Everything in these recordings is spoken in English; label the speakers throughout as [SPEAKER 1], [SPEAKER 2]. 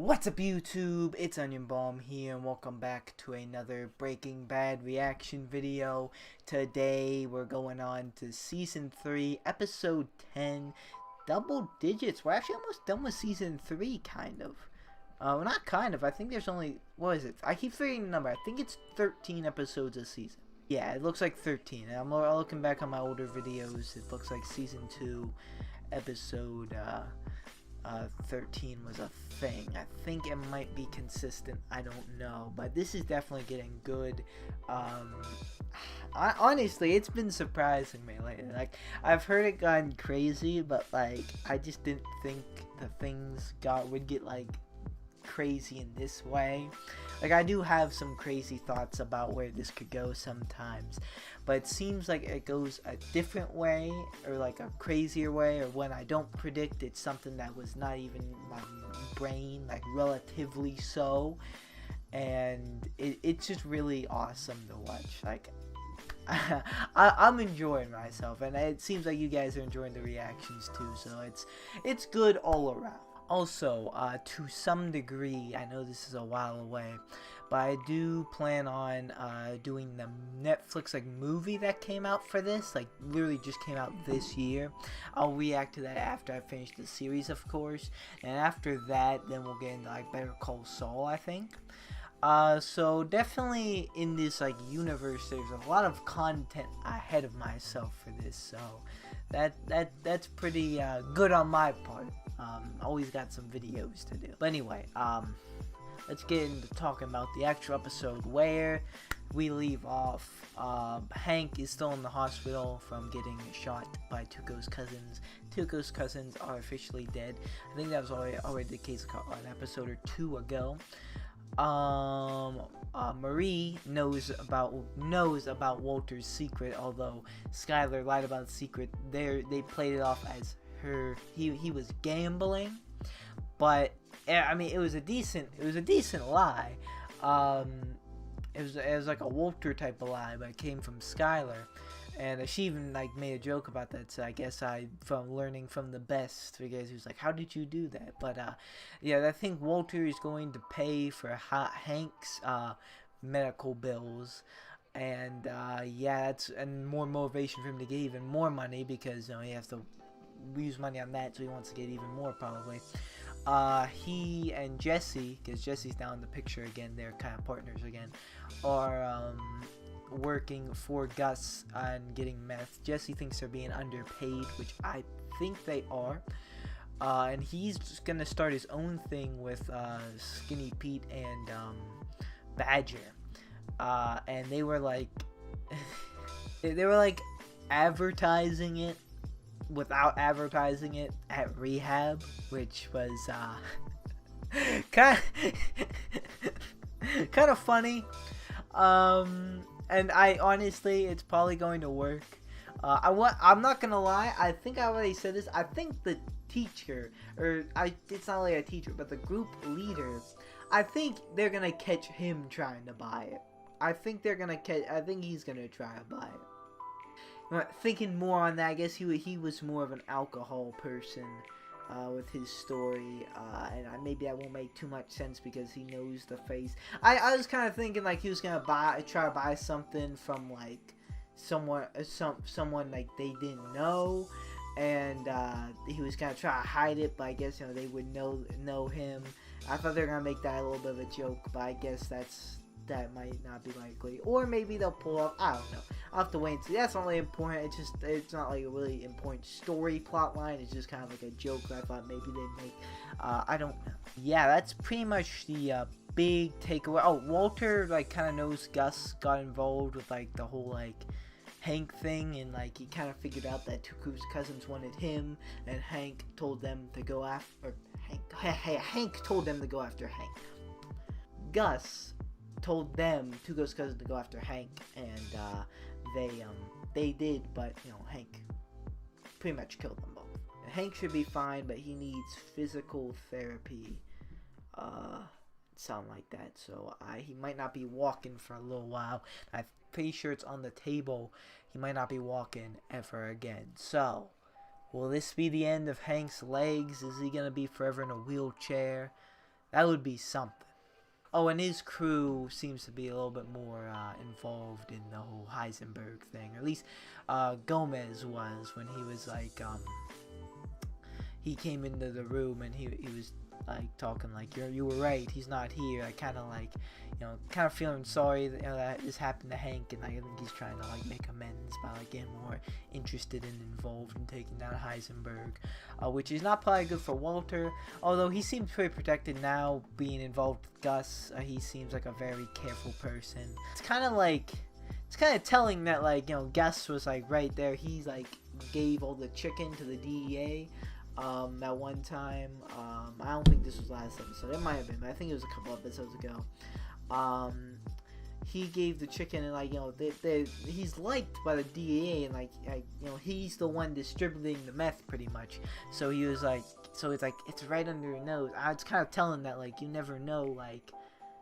[SPEAKER 1] What's up YouTube? It's Onion Bomb here and welcome back to another Breaking Bad reaction video. Today we're going on to Season 3, Episode 10, Double Digits. We're actually almost done with Season 3, kind of. Well, not kind of, I think there's only, what is it? I keep forgetting the number. I think it's 13 episodes a season. Yeah, it looks like 13. I'm looking back on my older videos. It looks like Season 2, Episode 13 was a thing. I think it might be consistent. I don't know, but this is definitely getting good. Honestly, it's been surprising me lately. Like, I've heard it gone crazy, but like, I just didn't think the things would get like crazy in this way. Like, I do have some crazy thoughts about where this could go sometimes, but it seems like it goes a different way, or like a crazier way, or when I don't predict, it's something that was not even my brain, like relatively so, and it's just really awesome to watch. Like, I'm enjoying myself, and it seems like you guys are enjoying the reactions too, so it's good all around. Also, to some degree, I know this is a while away, but I do plan on doing the Netflix like movie that came out for this, like literally just came out this year. I'll react to that after I finish the series, of course, and after that, then we'll get into like Better Call Saul, I think. So definitely in this like universe, there's a lot of content ahead of myself for this, so that's pretty good on my part. Always got some videos to do. But anyway, let's get into talking about the actual episode where we leave off. Hank is still in the hospital from getting shot by Tuco's cousins. Tuco's cousins are officially dead. I think that was already the case an episode or two ago. Marie knows about Walter's secret, although Skyler lied about the secret. They played it off as he was gambling, but I mean it was a decent lie. It was like a Walter type of lie, but it came from Skyler, and she even like made a joke about that. So I guess from learning from the best, because he was like, how did you do that? But yeah, I think Walter is going to pay for Hank's medical bills, and yeah, that's more motivation for him to get even more money, because he has to use money on that, so he wants to get even more probably. He and Jessie, because Jessie's now in the picture again, they're kind of partners again, are working for Gus on getting meth. Jessie thinks they're being underpaid, which I think they are. And he's just gonna start his own thing with Skinny Pete and Badger. And they were like advertising it without advertising it at rehab, which was kind of funny. And I honestly, it's probably going to work. I'm not gonna lie, I think I already said this. I think the teacher, it's not like a teacher, but the group leader, I think they're gonna catch him trying to buy it. I think he's gonna try to buy it. Thinking more on that, I guess he was more of an alcohol person with his story, and maybe that won't make too much sense because he knows the face. I was kind of thinking like he was gonna try to buy something from like someone like they didn't know, and he was gonna try to hide it, but I guess they would know him. I thought they were gonna make that a little bit of a joke, but I guess that might not be likely, or maybe they'll pull off. I don't know. I'll have to wait and see. That's not really important. It's not like a really important story plot line. It's just kind of like a joke that I thought maybe they'd make. I don't know. Yeah, that's pretty much the big takeaway. Oh, Walter like kind of knows Gus got involved with like the whole like Hank thing, and like he kind of figured out that Tuco's cousins wanted him, and Hank told them to go after Hank told them to go after Hank. Gus told them, Tuco's cousins, to go after Hank, and they did, but Hank pretty much killed them both. And Hank should be fine, but he needs physical therapy, something like that. So he might not be walking for a little while. I'm pretty sure it's on the table. He might not be walking ever again. So will this be the end of Hank's legs? Is he gonna be forever in a wheelchair? That would be something. Oh, and his crew seems to be a little bit more involved in the whole Heisenberg thing. Or at least Gomez was, when he was like, he came into the room and he was like talking like, you were right, he's not here. I kind of like, kind of feeling sorry that, that this happened to Hank, and I think he's trying to like make amends by like getting more interested and involved in taking down Heisenberg, which is not probably good for Walter, although he seems pretty protected now being involved with Gus. He seems like a very careful person. It's kind of telling that like, Gus was like right there. He's like gave all the chicken to the DEA that one time. I don't think this was last episode. It might have been, but I think it was a couple episodes ago. He gave the chicken, and like, he's liked by the DEA, and like, he's the one distributing the meth pretty much. So he was like, it's right under your nose. I was kind of telling that like, you never know, like,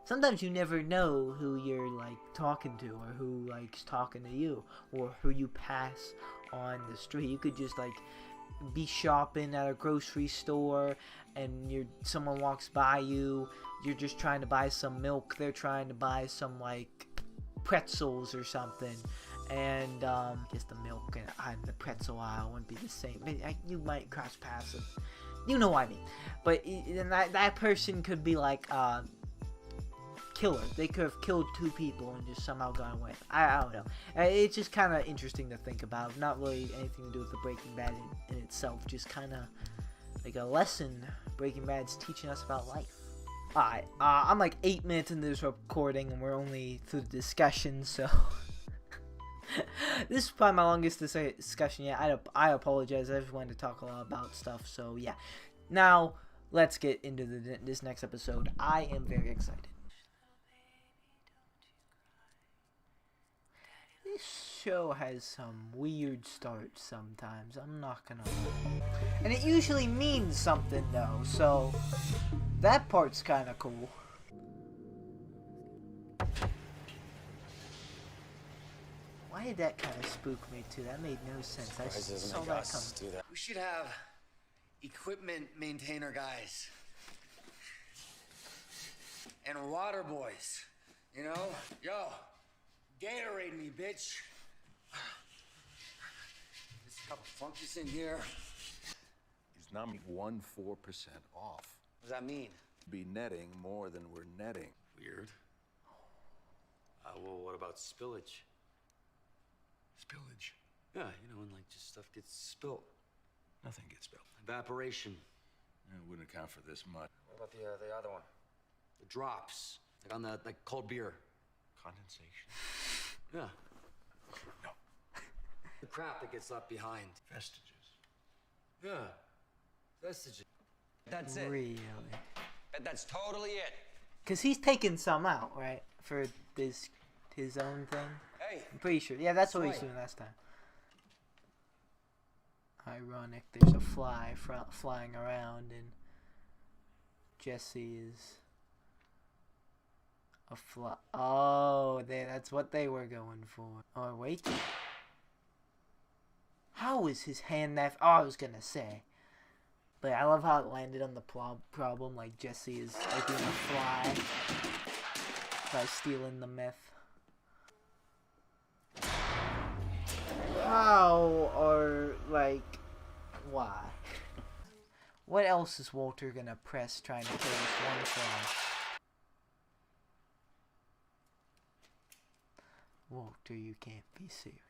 [SPEAKER 1] sometimes you never know who you're like talking to, or who like's talking to you, or who you pass on the street. You could just like be shopping at a grocery store, and someone walks by you. You're just trying to buy some milk. They're trying to buy some like pretzels or something, and I guess the milk and the pretzel aisle wouldn't be the same. You might cross paths. You know what I mean. But and that person could be like killer. They could have killed 2 people and just somehow gone away. I don't know. It's just kind of interesting to think about. Not really anything to do with the Breaking Bad in itself. Just kind of like a lesson Breaking Bad's teaching us about life. Alright, I'm like 8 minutes into this recording, and we're only through the discussion, so this is probably my longest discussion yet. I apologize. I just wanted to talk a lot about stuff, so yeah. Now, let's get into this next episode. I am very excited. This show has some weird starts sometimes, I'm not gonna lie. And it usually means something though, so that part's kinda cool. Why did that kind of spook me too? That made no sense. I saw that coming.
[SPEAKER 2] We should have equipment maintainer guys. And water boys, Yo, Gatorade me, bitch. There's a couple funkies in here.
[SPEAKER 3] He's not 14% off.
[SPEAKER 2] What does that mean?
[SPEAKER 3] Be netting more than we're netting.
[SPEAKER 4] Weird. Well, what about spillage?
[SPEAKER 3] Spillage.
[SPEAKER 4] Yeah, when like just stuff gets spilt.
[SPEAKER 3] Nothing gets spilled.
[SPEAKER 4] Evaporation.
[SPEAKER 3] It wouldn't account for this much.
[SPEAKER 2] What about the other one?
[SPEAKER 4] The drops. Like on the cold beer.
[SPEAKER 3] Condensation.
[SPEAKER 4] Yeah.
[SPEAKER 3] No.
[SPEAKER 4] The crap that gets left behind.
[SPEAKER 3] Vestiges.
[SPEAKER 4] Yeah. Vestiges.
[SPEAKER 2] That's it.
[SPEAKER 1] Really?
[SPEAKER 2] That's totally it.
[SPEAKER 1] Because he's taking some out, right? For his own thing.
[SPEAKER 2] Hey.
[SPEAKER 1] I'm pretty sure. Yeah, that's what he's doing last time. Ironic. There's a fly flying around, and Jessie is a fly. Oh, that's what they were going for. Oh, wait. How is his hand that... Oh, I was gonna say. But I love how it landed on the problem. Like, Jessie is like being a fly by stealing the meth. How, or like, why? What else is Walter gonna press trying to kill this one fly? Walter, you can't be serious.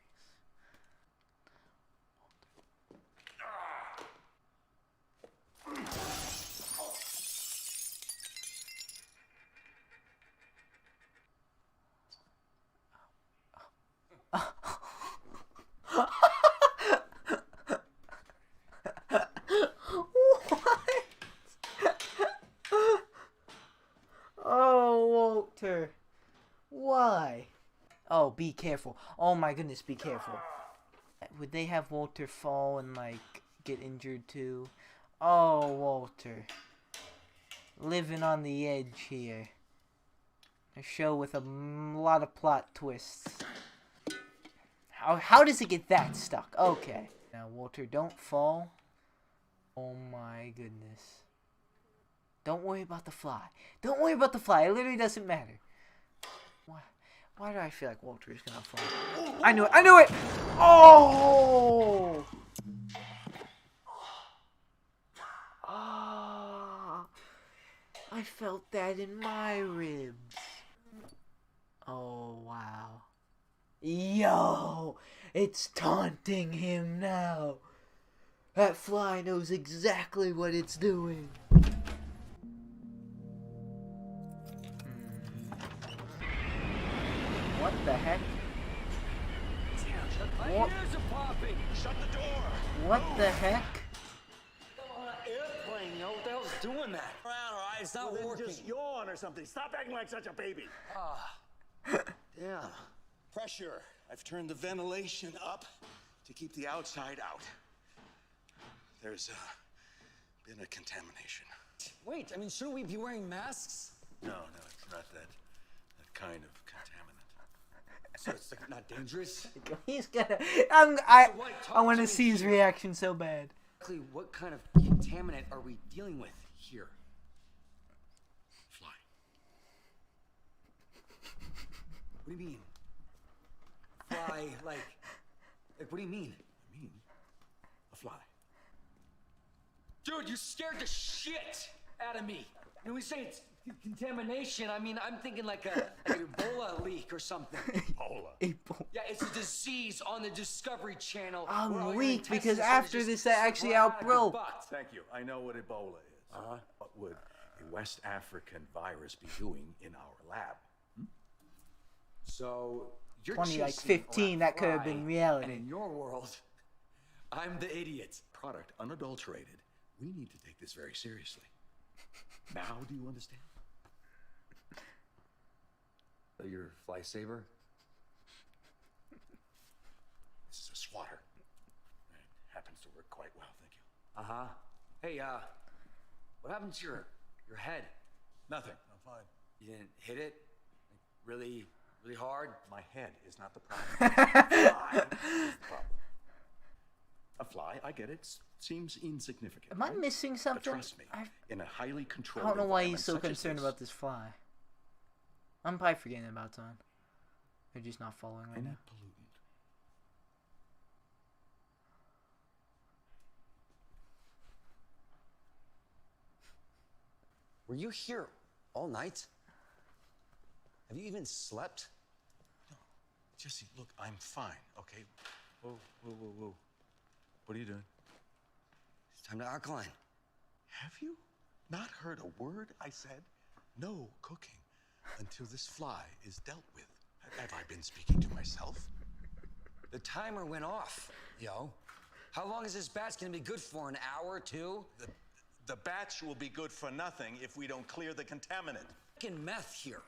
[SPEAKER 1] Walter. Why? Oh, be careful. Oh my goodness, be careful. Would they have Walter fall and, like, get injured too? Oh, Walter. Living on the edge here. A show with a lot of plot twists. How does it get that stuck? Okay. Now, Walter, don't fall. Oh my goodness. Don't worry about the fly. Don't worry about the fly. It literally doesn't matter. Why do I feel like Walter is gonna fall? I knew it. I knew it. Oh. Ah. I felt that in my ribs. Oh, wow. Yo, it's taunting him now. That fly knows exactly what it's doing. What the heck?
[SPEAKER 4] My
[SPEAKER 1] What?
[SPEAKER 4] ears are popping.
[SPEAKER 3] Shut the door!
[SPEAKER 1] What the heck?
[SPEAKER 4] I'm on an airplane, yo. What the hell's doing that? Around, all right? It's not working.
[SPEAKER 5] Just yawn or something. Stop acting like such a baby.
[SPEAKER 4] Damn.
[SPEAKER 3] Pressure. I've turned the ventilation up to keep the outside out. There's been a contamination.
[SPEAKER 4] Wait, I mean, shouldn't we be wearing masks?
[SPEAKER 3] No, it's not that kind of contaminant.
[SPEAKER 4] So it's like not dangerous?
[SPEAKER 1] He's gonna. I want to see his reaction so bad.
[SPEAKER 4] Exactly what kind of contaminant are we dealing with here?
[SPEAKER 3] Fly.
[SPEAKER 4] What do you mean? Fly, like what do you mean?
[SPEAKER 3] I mean, a fly.
[SPEAKER 4] Dude, you scared the shit out of me. When we say it's contamination, I mean, I'm thinking like an Ebola leak or something.
[SPEAKER 3] Ebola.
[SPEAKER 4] Yeah, it's a disease on the Discovery Channel.
[SPEAKER 1] I'm
[SPEAKER 4] where all your
[SPEAKER 1] weak because
[SPEAKER 4] intestines
[SPEAKER 1] after
[SPEAKER 4] just
[SPEAKER 1] this that actually
[SPEAKER 4] sprout out of your
[SPEAKER 1] outbroke.
[SPEAKER 4] butt.
[SPEAKER 3] Thank you. I know what Ebola is. What would a West African virus be doing in our lab?
[SPEAKER 4] So you're
[SPEAKER 1] 20, like
[SPEAKER 4] chasing
[SPEAKER 1] 15,
[SPEAKER 4] a
[SPEAKER 1] that could have
[SPEAKER 4] fly,
[SPEAKER 1] been reality.
[SPEAKER 4] And in your world, I'm the idiot.
[SPEAKER 3] Product unadulterated. We need to take this very seriously. Now do you understand?
[SPEAKER 4] Your fly saver?
[SPEAKER 3] This is a swatter. It happens to work quite well, thank you.
[SPEAKER 4] Uh-huh. Hey, what happened to your head?
[SPEAKER 3] Nothing. I'm fine.
[SPEAKER 4] You didn't hit it? Like, really hard?
[SPEAKER 3] My head is not the problem. Fly is the problem. A fly, I get it, seems insignificant.
[SPEAKER 1] Am I
[SPEAKER 3] right?
[SPEAKER 1] missing
[SPEAKER 3] But
[SPEAKER 1] something?
[SPEAKER 3] trust me, in a highly
[SPEAKER 1] I
[SPEAKER 3] controlled
[SPEAKER 1] don't know why he's
[SPEAKER 3] environment
[SPEAKER 1] so
[SPEAKER 3] such as
[SPEAKER 1] concerned
[SPEAKER 3] this,
[SPEAKER 1] about this fly. I'm probably forgetting about time. They're just not following right
[SPEAKER 3] any
[SPEAKER 1] now.
[SPEAKER 3] pollutant.
[SPEAKER 4] Were you here all night? Have you even slept?
[SPEAKER 3] Jessie, look, I'm fine, okay? Whoa. What are you doing?
[SPEAKER 4] It's time to alkaline.
[SPEAKER 3] Have you not heard a word I said? No cooking until this fly is dealt with. Have I been speaking to myself?
[SPEAKER 4] The timer went off, yo. How long is this batch gonna be good for? An hour, two?
[SPEAKER 3] The batch will be good for nothing if we don't clear the contaminant.
[SPEAKER 4] Fucking meth here.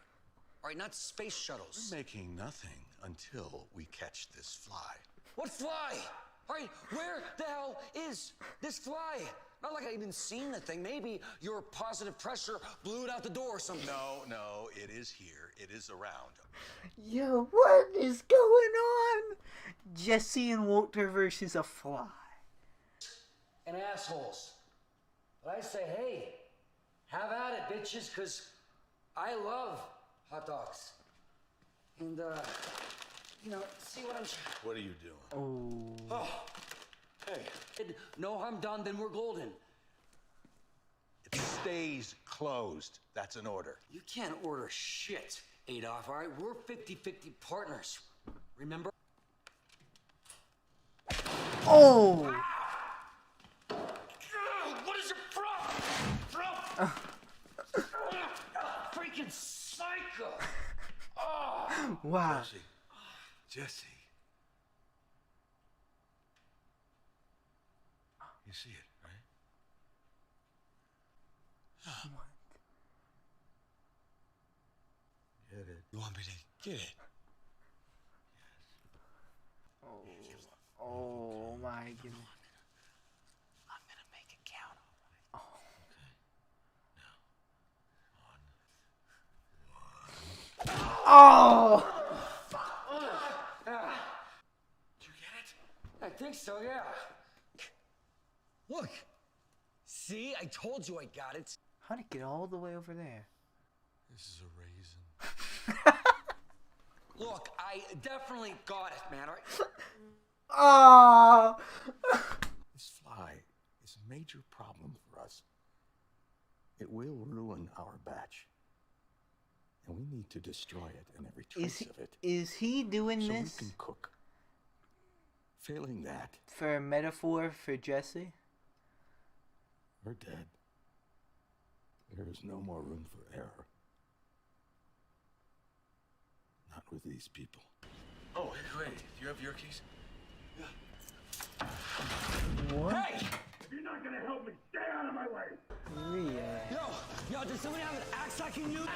[SPEAKER 4] All right, not space shuttles.
[SPEAKER 3] We're making nothing until we catch this fly.
[SPEAKER 4] What fly? All right, where the hell is this fly? Not like I even seen the thing. Maybe your positive pressure blew it out the door or something.
[SPEAKER 3] No, it is here. It is around.
[SPEAKER 1] Yo, what is going on? Jessie and Walter versus a fly.
[SPEAKER 4] And assholes. But I say, hey, have at it, bitches, because I love hot dogs. And, see what I'm trying.
[SPEAKER 3] What are you doing?
[SPEAKER 1] Oh.
[SPEAKER 4] Hey. No harm done, then we're golden.
[SPEAKER 3] It stays closed. That's an order.
[SPEAKER 4] You can't order shit, Adolf, all right? We're 50-50 partners. Remember?
[SPEAKER 1] Oh!
[SPEAKER 4] What is your problem? Freaking psycho!
[SPEAKER 1] Wow.
[SPEAKER 3] Jessie. You see it, right? Get it.
[SPEAKER 4] You want me to get it?
[SPEAKER 1] Oh my goodness.
[SPEAKER 4] I'm gonna make it count.
[SPEAKER 1] Oh!
[SPEAKER 3] Did you get it?
[SPEAKER 4] I think so, yeah. Look. See, I told you I got it.
[SPEAKER 1] How'd it get all the way over there?
[SPEAKER 3] This is a raisin.
[SPEAKER 4] Look, I definitely got it, man. All right?
[SPEAKER 1] Oh!
[SPEAKER 3] This fly is a major problem for us. It will ruin our batch. And we need to destroy it and every trace of it.
[SPEAKER 1] Is he doing
[SPEAKER 3] so
[SPEAKER 1] this
[SPEAKER 3] we can cook. Failing that,
[SPEAKER 1] for a metaphor for Jessie?
[SPEAKER 3] we're dead. There is no more room for error. Not with these people. Oh, hey, wait. Do you have your keys?
[SPEAKER 1] What?
[SPEAKER 4] Hey!
[SPEAKER 5] If you're not gonna help me, stay out of my way.
[SPEAKER 1] Really?
[SPEAKER 4] Yo, does somebody have an axe I can use?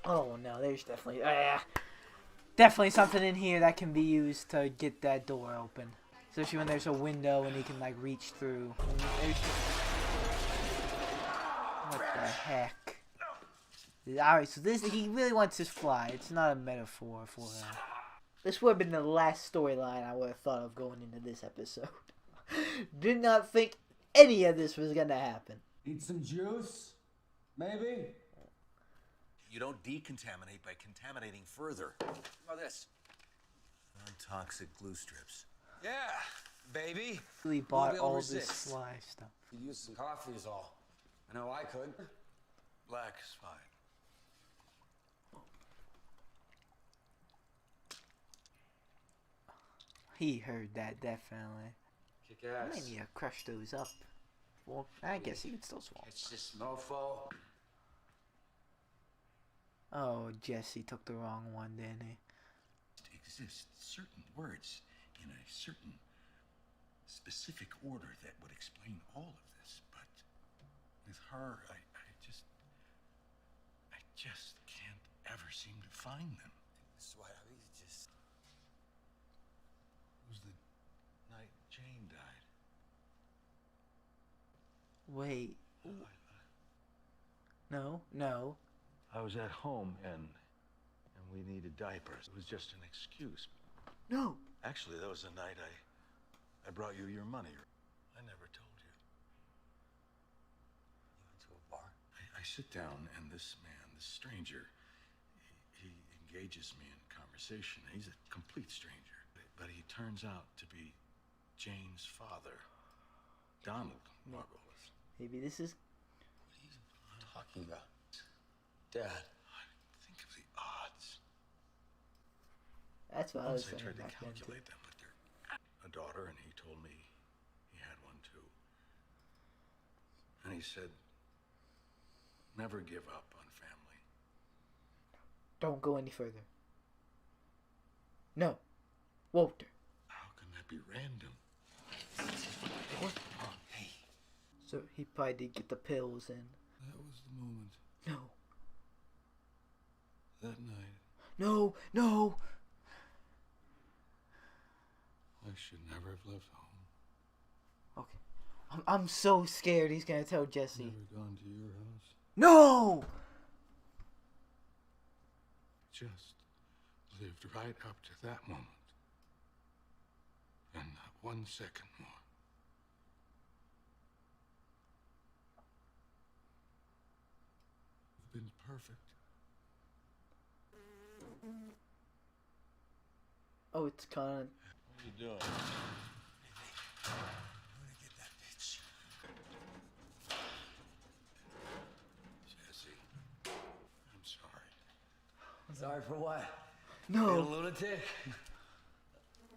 [SPEAKER 1] Oh no, there's definitely definitely something in here that can be used to get that door open. Especially when there's a window and he can like reach through. What the heck? Alright, so he really wants his fly. It's not a metaphor for him. This would have been the last storyline I would have thought of going into this episode. Did not think any of this was gonna happen.
[SPEAKER 4] Need some juice? Maybe?
[SPEAKER 6] You don't decontaminate by contaminating further.
[SPEAKER 4] How about this?
[SPEAKER 6] Non-toxic glue strips.
[SPEAKER 4] Yeah, baby.
[SPEAKER 1] Really
[SPEAKER 4] Won't
[SPEAKER 1] bought
[SPEAKER 4] be able to
[SPEAKER 1] all this
[SPEAKER 4] resist.
[SPEAKER 1] fly stuff.
[SPEAKER 4] Could use some coffee is all. I know I could.
[SPEAKER 3] Black is fine.
[SPEAKER 1] He heard that, definitely.
[SPEAKER 4] Kick
[SPEAKER 1] I
[SPEAKER 4] ass.
[SPEAKER 1] might need to crush those up. Well, I guess he could still swallow.
[SPEAKER 4] It's this mofo.
[SPEAKER 1] Oh, Jessie took the wrong one, didn't he?
[SPEAKER 3] Exist certain words in a certain specific order that would explain all of this, but with her, I just can't ever seem to find them.
[SPEAKER 4] This is why I just...
[SPEAKER 3] It was the night Jane died.
[SPEAKER 1] Wait. No.
[SPEAKER 3] I was at home and we needed diapers. It was just an excuse.
[SPEAKER 1] No.
[SPEAKER 3] Actually, that was the night I brought you your money. I never told you.
[SPEAKER 4] You went to a bar?
[SPEAKER 3] I sit down and this man, this stranger, he engages me in conversation. He's a complete stranger, but he turns out to be Jane's father, Donald Margolis.
[SPEAKER 1] Maybe this is...
[SPEAKER 4] What are you talking about? Dad.
[SPEAKER 3] Think of the odds.
[SPEAKER 1] That's what I was
[SPEAKER 3] Once I
[SPEAKER 1] saying
[SPEAKER 3] tried to
[SPEAKER 1] back then, too.
[SPEAKER 3] calculate them, but they're a daughter, and he told me he had one too. And he said, never give up on family.
[SPEAKER 1] Don't go any further. No. Walter.
[SPEAKER 3] How can that be random?
[SPEAKER 1] What?
[SPEAKER 4] Hey.
[SPEAKER 1] So he probably did get the pills in.
[SPEAKER 3] That was the moment.
[SPEAKER 1] No.
[SPEAKER 3] That night,
[SPEAKER 1] No.
[SPEAKER 3] I should never have left home.
[SPEAKER 1] Okay. I'm so scared he's gonna tell Jessie.
[SPEAKER 3] Never gone to your house.
[SPEAKER 1] No!
[SPEAKER 3] Just lived right up to that moment. And not 1 second more. You've been perfect.
[SPEAKER 1] Oh, it's kind of...
[SPEAKER 3] What are you doing?
[SPEAKER 4] I'm gonna get that bitch.
[SPEAKER 3] Jessie, I'm sorry.
[SPEAKER 4] Sorry for what?
[SPEAKER 1] No.
[SPEAKER 4] Being a lunatic?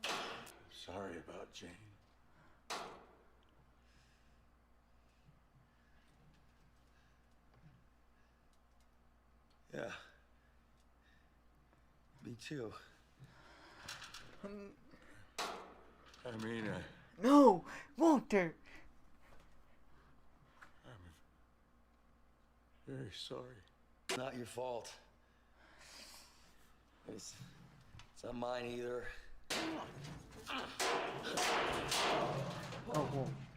[SPEAKER 3] I'm sorry about Jane.
[SPEAKER 4] Yeah. Me too.
[SPEAKER 3] I mean,
[SPEAKER 1] No! Walter!
[SPEAKER 3] I'm very sorry.
[SPEAKER 4] Not your fault. It's not mine either.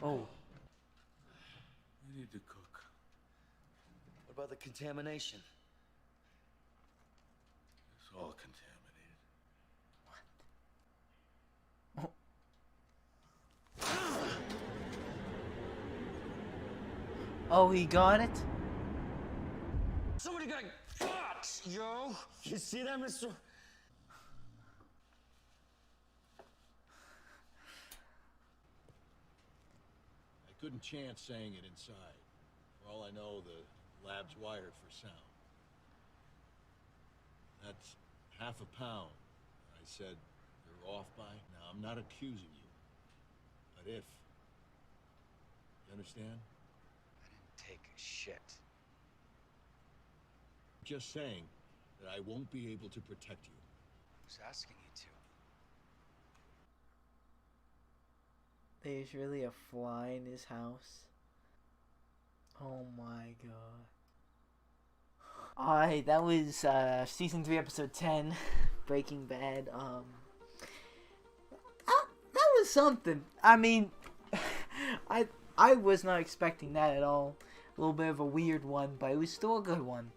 [SPEAKER 1] Oh.
[SPEAKER 3] We need to cook.
[SPEAKER 4] What about the contamination?
[SPEAKER 3] It's all contaminated.
[SPEAKER 1] Oh, he got it?
[SPEAKER 4] Somebody got caught, yo. You see that, Mr.
[SPEAKER 3] I couldn't chance saying it inside. For all I know, the lab's wired for sound. That's half a pound. I said you're off by. Now, I'm not accusing you. But if. You understand?
[SPEAKER 6] I didn't take shit.
[SPEAKER 3] Just saying that I won't be able to protect you.
[SPEAKER 6] Who's asking you to?
[SPEAKER 1] There's really a fly in his house. Oh my god. Alright, that was season 3 episode 10, Breaking Bad. That was something. I mean, I was not expecting that at all. A little bit of a weird one, but it was still a good one.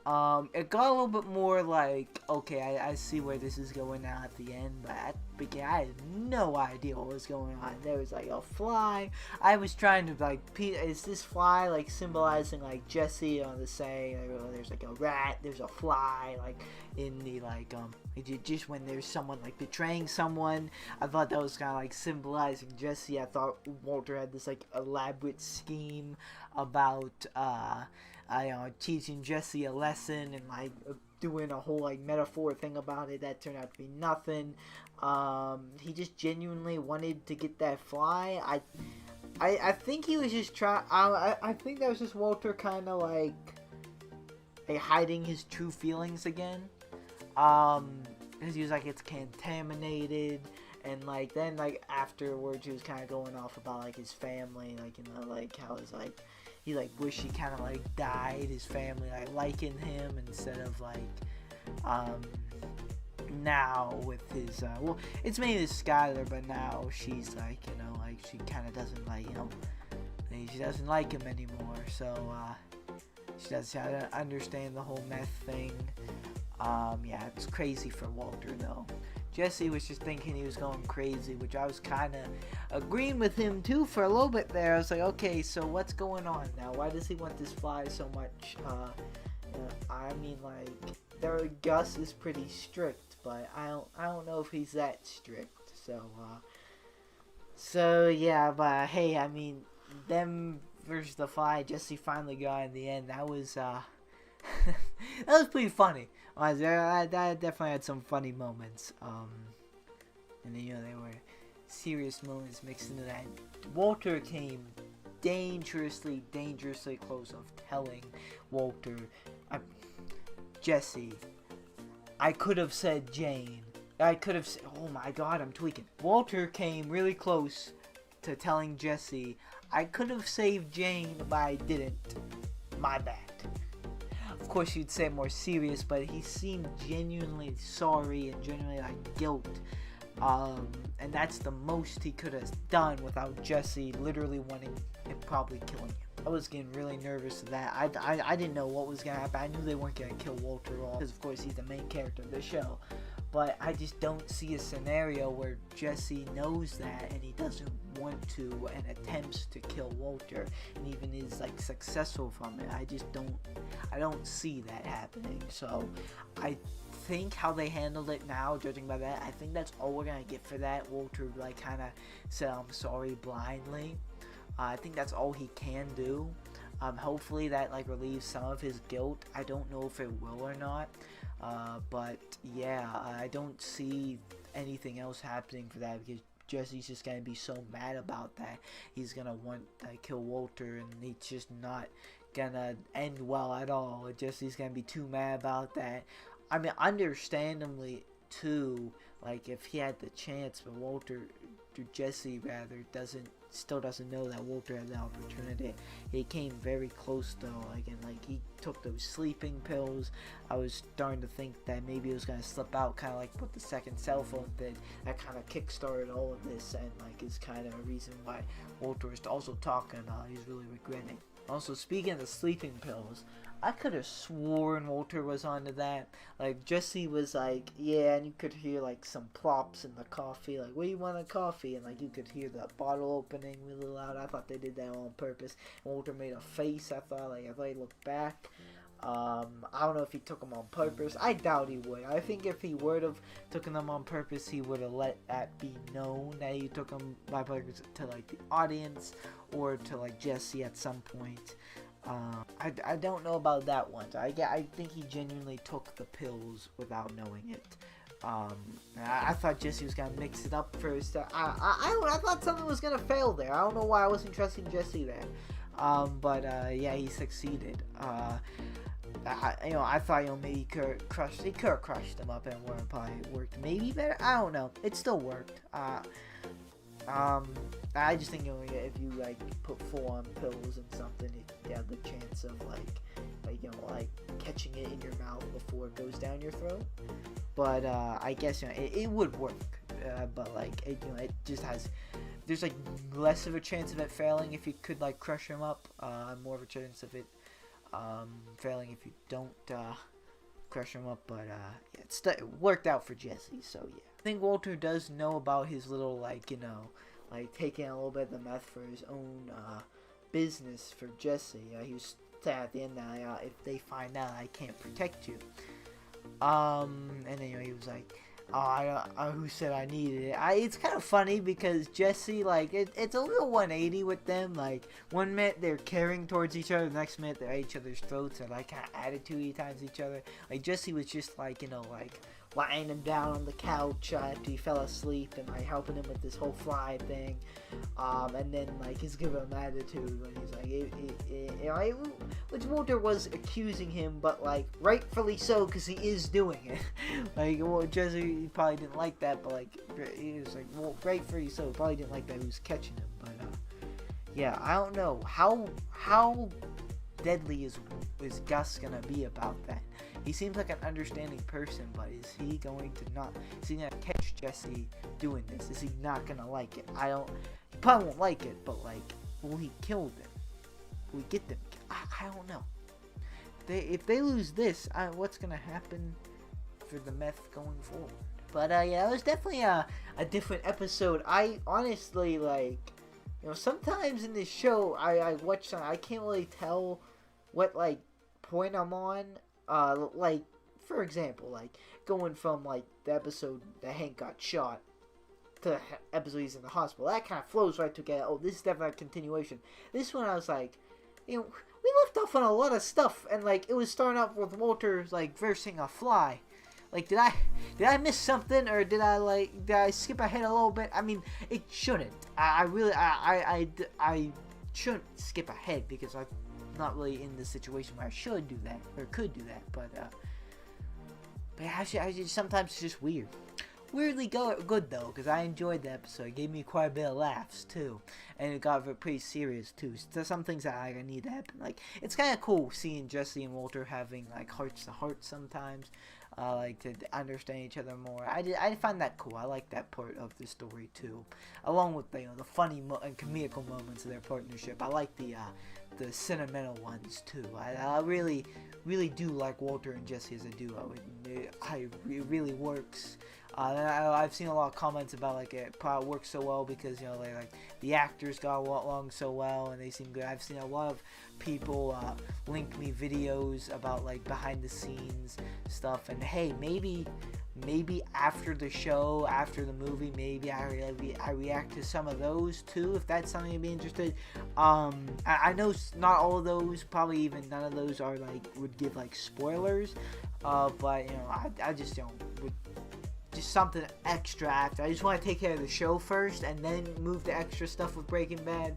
[SPEAKER 1] It got a little bit more like, okay, I see where this is going now at the end, but at the beginning, I had no idea what was going on. There was like a fly. I was trying to like, is this fly like symbolizing like Jessie on the saying, like, oh, there's like a rat, there's a fly, like in the like, just when there's someone like betraying someone. I thought that was kind of like symbolizing Jessie. I thought Walter had this like elaborate scheme about, teaching Jessie a lesson and like doing a whole like metaphor thing about it that turned out to be nothing. He just genuinely wanted to get that fly. I think he was just trying. I think that was just Walter kind of like hiding his true feelings again. Because he was like, it's contaminated. And like then like afterwards he was kind of going off about like his family, like, you know, like how it's like he like wish he kind of like died, his family like liking him instead of like now with his well, it's mainly Skylar, but now she's like, you know, like she kind of doesn't like, you know, she doesn't like him anymore, so she doesn't understand the whole meth thing. Yeah, it's crazy for Walter though. Jessie was just thinking he was going crazy, which I was kind of agreeing with him too for a little bit there. I was like, okay, so what's going on now? Why does he want this fly so much? I mean, like, Gus is pretty strict, but I don't know if he's that strict. So yeah, but hey, I mean, them versus the fly, Jessie finally got in the end. That was that was pretty funny. I definitely had some funny moments. And then, you know, there were serious moments mixed into that. Walter came dangerously close of telling Walter, Jessie. I could have said Jane. I could have said, oh my god, I'm tweaking. Walter came really close to telling Jessie, I could have saved Jane, but I didn't. My bad. Of course, you'd say more serious, but he seemed genuinely sorry and genuinely like guilt. And that's the most he could have done without Jessie literally wanting and probably killing him. I was getting really nervous of that. I didn't know what was going to happen. I knew they weren't going to kill Walter off because, of course, he's the main character of the show. But I just don't see a scenario where Jessie knows that and he doesn't want to and attempts to kill Walter and even is like successful from it. I don't see that happening. So I think how they handled it now, judging by that, I think that's all we're gonna get for that. Walter like kind of said I'm sorry blindly. I think that's all he can do. Hopefully that like relieves some of his guilt. I don't know if it will or not. But yeah, I don't see anything else happening for that because Jesse's just gonna be so mad about that. He's gonna want to kill Walter, and it's just not gonna end well at all. Jesse's gonna be too mad about that. I mean, understandably too. Like if he had the chance, but Jesse rather still doesn't know that Walter had the opportunity. He came very close though, like he took those sleeping pills. I was starting to think that maybe it was gonna slip out, kind of like what the second cell phone did. That kind of kickstarted all of this, and like is kind of a reason why Walter is also talking. He's really regretting. Also, speaking of the sleeping pills, I could have sworn Walter was onto that. Like, Jessie was like, yeah, and you could hear, like, some plops in the coffee. Like, what do you want in coffee? And, like, you could hear the bottle opening really loud. I thought they did that on purpose. And Walter made a face. I thought he looked back. I don't know if he took them on purpose. I doubt he would. I think if he would have taken them on purpose, he would have let that be known that he took them by purpose to, like, the audience or to, like, Jessie at some point. I don't know about that one. I think he genuinely took the pills without knowing it. I thought Jessie was gonna mix it up first. I thought something was gonna fail there. I don't know why I wasn't trusting Jessie there. But yeah, he succeeded. I thought maybe he could have crushed them up and probably worked maybe better. I don't know. It still worked. I just think if you like put full-on pills in something, you have the chance of like catching it in your mouth before it goes down your throat. But I guess it would work. But like it just has. There's like less of a chance of it failing if you could like crush them up. More of a chance of it failing if you don't crush them up. But yeah, it worked out for Jessie. So yeah. I think Walter does know about his little like taking a little bit of the meth for his own business for Jessie. He was saying at the end that if they find out, I can't protect you. And then he was like, who said I needed it? It's kind of funny because Jessie, like, it's a little 180 with them. Like, one minute they're caring towards each other, the next minute they're at each other's throats and like kind of attitude times each other. Like Jessie was just like like lying him down on the couch after he fell asleep and like helping him with this whole fly thing, and then like he's giving him attitude when he's like which Walter was accusing him, but like rightfully so because he is doing it. Like, well, Jessie probably didn't like that, but like he was like, well, rightfully so, probably didn't like that he was catching him. But yeah, I don't know how deadly is Gus gonna be about that. He seems like an understanding person, but is he going to catch Jessie doing this? Is he not gonna like it? He probably won't like it, but like, will he kill them? Will he get them? I don't know. If they lose this, what's gonna happen for the meth going forward? But yeah, it was definitely a different episode. I honestly sometimes in this show, I watch some, I can't really tell what like point I'm on. Like, for example, like, going from, like, the episode that Hank got shot to the episode he's in the hospital, that kind of flows right together. Oh, this is definitely a continuation. This one, I was like, we left off on a lot of stuff, and, like, it was starting out with Walter, like, versing a fly. Like, did I miss something, or did I skip ahead a little bit? I mean, it shouldn't. I shouldn't skip ahead, because I'm not really in the situation where I should do that or could do that, but actually, sometimes it's just weird. Weirdly good though, because I enjoyed the episode. It gave me quite a bit of laughs too, and it got pretty serious too. So some things that I need to happen. Like, it's kind of cool seeing Jessie and Walter having like hearts to heart sometimes. Like to understand each other more. I find that cool. I like that part of the story too, along with the funny and comedical moments of their partnership. I like the sentimental ones too. I really do like Walter and Jessie as a duo. It really works. I've seen a lot of comments about like it probably works so well because like the actors got along so well and they seem good. I've seen a lot of people link me videos about like behind the scenes stuff, and hey, maybe after the show, after the movie, maybe I react to some of those too, if that's something you'd be interested. I know not all of those, probably even none of those are like would give like spoilers, but I just would just something extra after. I just want to take care of the show first and then move to extra stuff with Breaking Bad.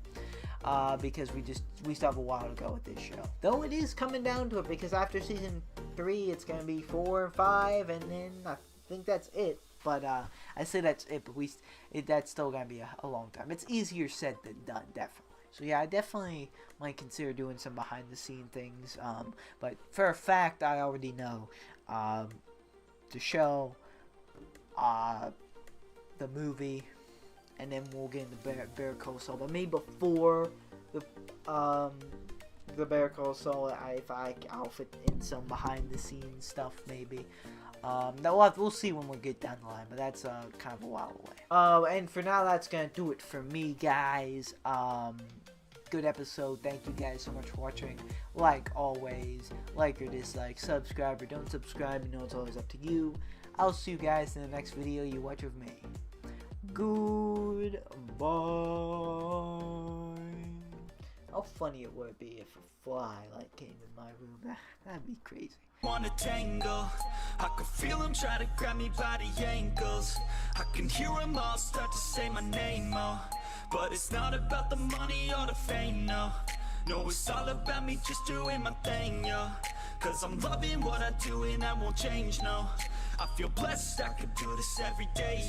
[SPEAKER 1] Because we still have a while to go with this show. Though it is coming down to it, because after season 3, it's going to be 4 and 5, and then I think that's it. But I say that's it, but that's still going to be a long time. It's easier said than done, definitely. So yeah, I definitely might consider doing some behind the scene things. But for a fact, I already know the show, the movie, and then we'll get into Better Call Saul. But maybe before the Better Call Saul if I'll fit in some behind the scenes stuff maybe. We'll see when we get down the line, but that's kind of a while away. And for now, that's gonna do it for me, guys. Good episode. Thank you guys so much for watching. Like always, like or dislike, subscribe or don't subscribe. You know it's always up to you. I'll see you guys in the next video you watch of me. Goodbye. How funny it would be if a fly like came in my room. That'd be crazy.
[SPEAKER 7] Wanna tangle, I can feel them try to grab me by the ankles. I can hear them all start to say my name, oh. But it's not about the money or the fame, no. No, it's all about me just doing my thing, yo. Cause I'm loving what I do and I won't change, no. I feel blessed, I could do this every day,